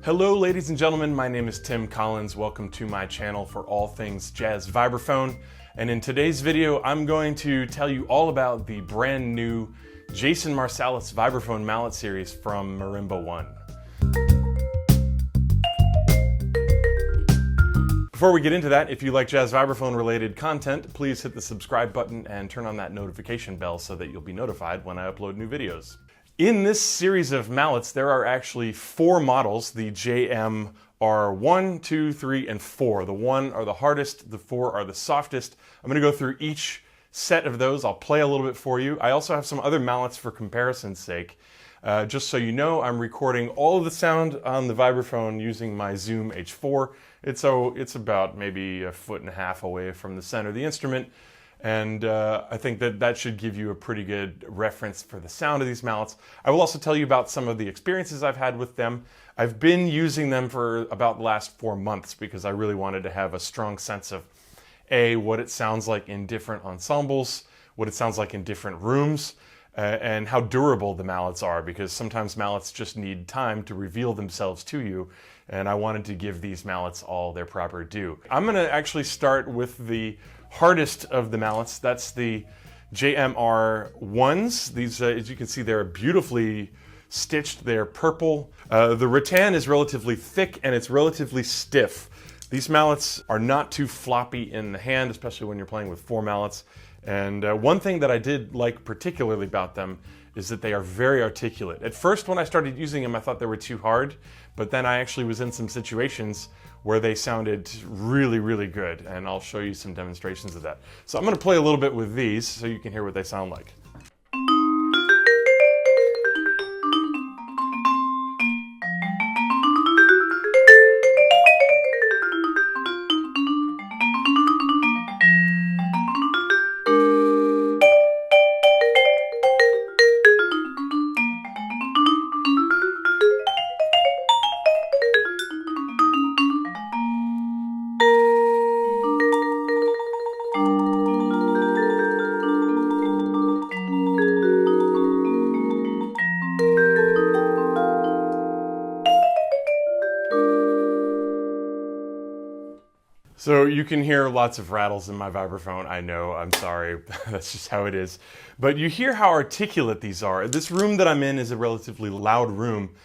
Hello ladies and gentlemen, my name is Tim Collins. Welcome to my channel for all things jazz vibraphone. And in today's video, I'm going to tell you all about the brand new Jason Marsalis Vibraphone Mallet series from Marimba One. Before we get into that, if you like jazz vibraphone related content, please hit the subscribe button and turn on that notification bell so that you'll be notified when I upload new videos. In this series of mallets, there are actually 4 models, the JMR1, 2, 3, and 4. The 1 are the hardest, the 4 are the softest. I'm going to go through each set of those. I'll play a little bit for you. I also have some other mallets for comparison's sake. Just so you know, I'm recording all of the sound on the vibraphone using my Zoom H4. It's about maybe 1.5 feet away from the center of the instrument. And I think that should give you a pretty good reference for the sound of these mallets. I will also tell you about some of the experiences I've had with them. I've been using them for about the last 4 months because I really wanted to have a strong sense of what it sounds like in different ensembles, what it sounds like in different rooms, and how durable the mallets are, because sometimes mallets just need time to reveal themselves to you, and I wanted to give these mallets all their proper due. I'm going to actually start with the hardest of the mallets. That's the JMR1s. These, as you can see, they're beautifully stitched. They're purple. The rattan is relatively thick and it's relatively stiff. These mallets are not too floppy in the hand, especially when you're playing with 4 mallets. And one thing that I did like particularly about them is that they are very articulate. At first, when I started using them, I thought they were too hard, but then I actually was in some situations where they sounded really, really good, and I'll show you some demonstrations of that. So I'm going to play a little bit with these so you can hear what they sound like. So you can hear lots of rattles in my vibraphone. I know, I'm sorry, that's just how it is. But you hear how articulate these are. This room that I'm in is a relatively loud room.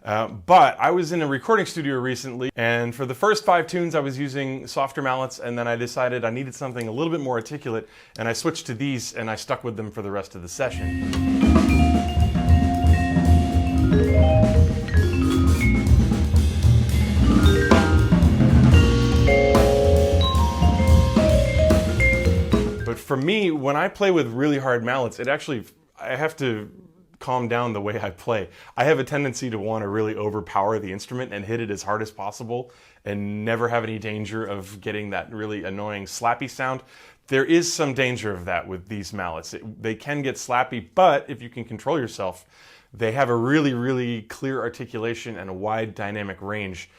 But I was in a recording studio recently, and for the first 5 tunes I was using softer mallets, and then I decided I needed something a little bit more articulate, and I switched to these, and I stuck with them for the rest of the session. For me, when I play with really hard mallets, I have to calm down the way I play. I have a tendency to want to really overpower the instrument and hit it as hard as possible and never have any danger of getting that really annoying slappy sound. There is some danger of that with these mallets. They can get slappy, but if you can control yourself, they have a really, really clear articulation and a wide dynamic range.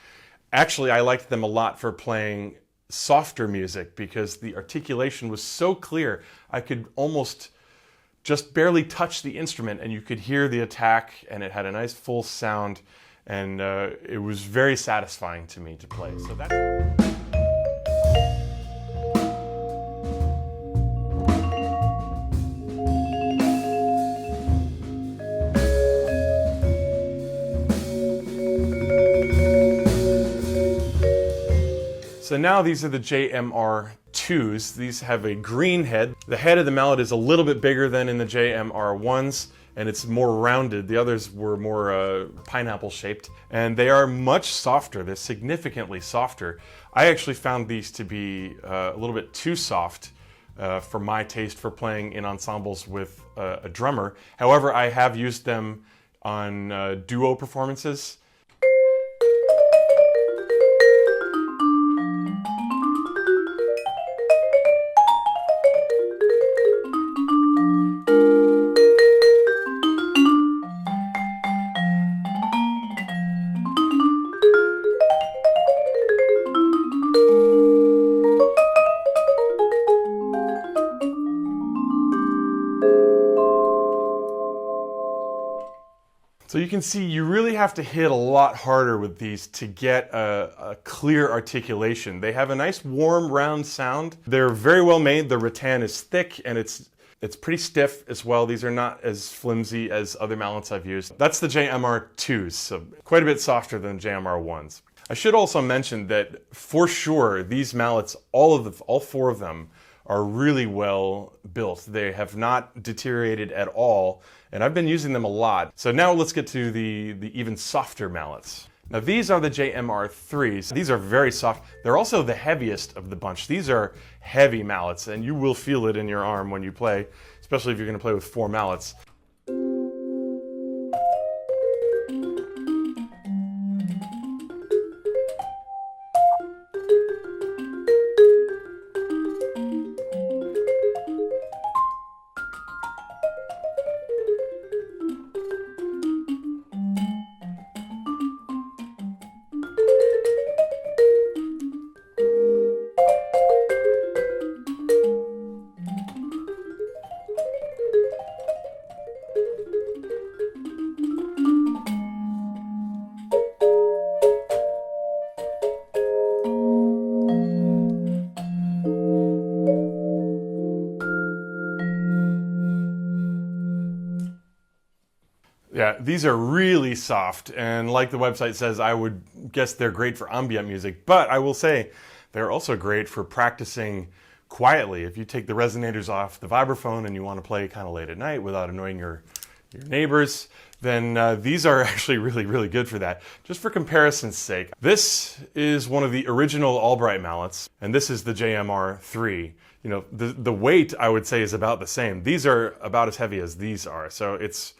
Actually, I liked them a lot for playing softer music because the articulation was so clear I could almost just barely touch the instrument and you could hear the attack, and it had a nice full sound, and it was very satisfying to me to play. So that's... So now these are the JMR2s. These have a green head. The head of the mallet is a little bit bigger than in the JMR1s, and it's more rounded. The others were more pineapple shaped, and they are much softer. They're significantly softer. I actually found these to be a little bit too soft for my taste for playing in ensembles with a drummer. However, I have used them on duo performances. So you you can see you really have to hit a lot harder with these to get a clear articulation. They have a nice warm round sound. They're very well made. The rattan is thick and it's pretty stiff as well. These are not as flimsy as other mallets I've used. That's the JMR2s, so quite a bit softer than JMR1s. I should also mention that for sure these mallets, all four of them, are really well built. They have not deteriorated at all, and I've been using them a lot. So now let's get to the even softer mallets. Now these are the JMR3s. These are very soft. They're also the heaviest of the bunch. These are heavy mallets, and you will feel it in your arm when you play, especially if you're gonna play with 4 mallets. Yeah, these are really soft, and like the website says, I would guess they're great for ambient music, but I will say they're also great for practicing quietly. If you take the resonators off the vibraphone and you want to play kind of late at night without annoying your neighbors, then these are actually really good for that. Just for comparison's sake, this is one of the original Albright mallets, and this is the JMR3. You know, the weight, I would say, is about the same. These are about as heavy as these are, so it's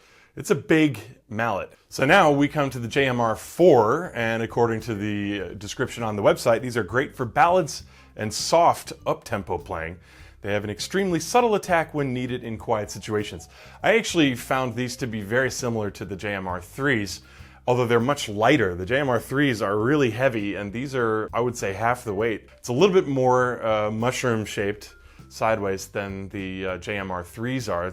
a big mallet. So now we come to the JMR4, and according to the description on the website, these are great for ballads and soft up-tempo playing. They have an extremely subtle attack when needed in quiet situations. I actually found these to be very similar to the JMR3s, although they're much lighter. The JMR3s are really heavy, and these are, I would say, half the weight. It's a little bit more mushroom-shaped sideways than the JMR3s are.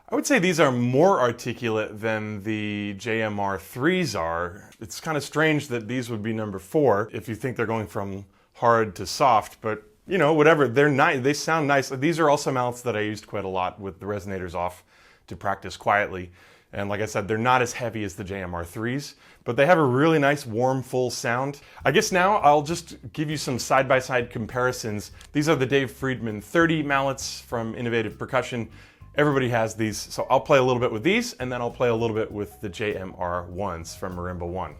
I would say these are more articulate than the JMR3s are. It's kind of strange that these would be number 4 if you think they're going from hard to soft, but you know, whatever, they're nice, they sound nice. These are also mallets that I used quite a lot with the resonators off to practice quietly. And like I said, they're not as heavy as the JMR3s, but they have a really nice, warm, full sound. I guess now I'll just give you some side-by-side comparisons. These are the Dave Friedman 30 mallets from Innovative Percussion. Everybody has these, so I'll play a little bit with these, and then I'll play a little bit with the JMR1s from Marimba One.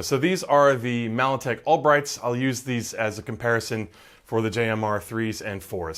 So these are the Malletech Albrights. I'll use these as a comparison for the JMR3s and 4s.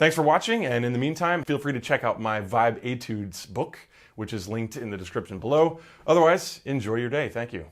Thanks for watching, and in the meantime, feel free to check out my Vibe Etudes book, which is linked in the description below. Otherwise, enjoy your day. Thank you.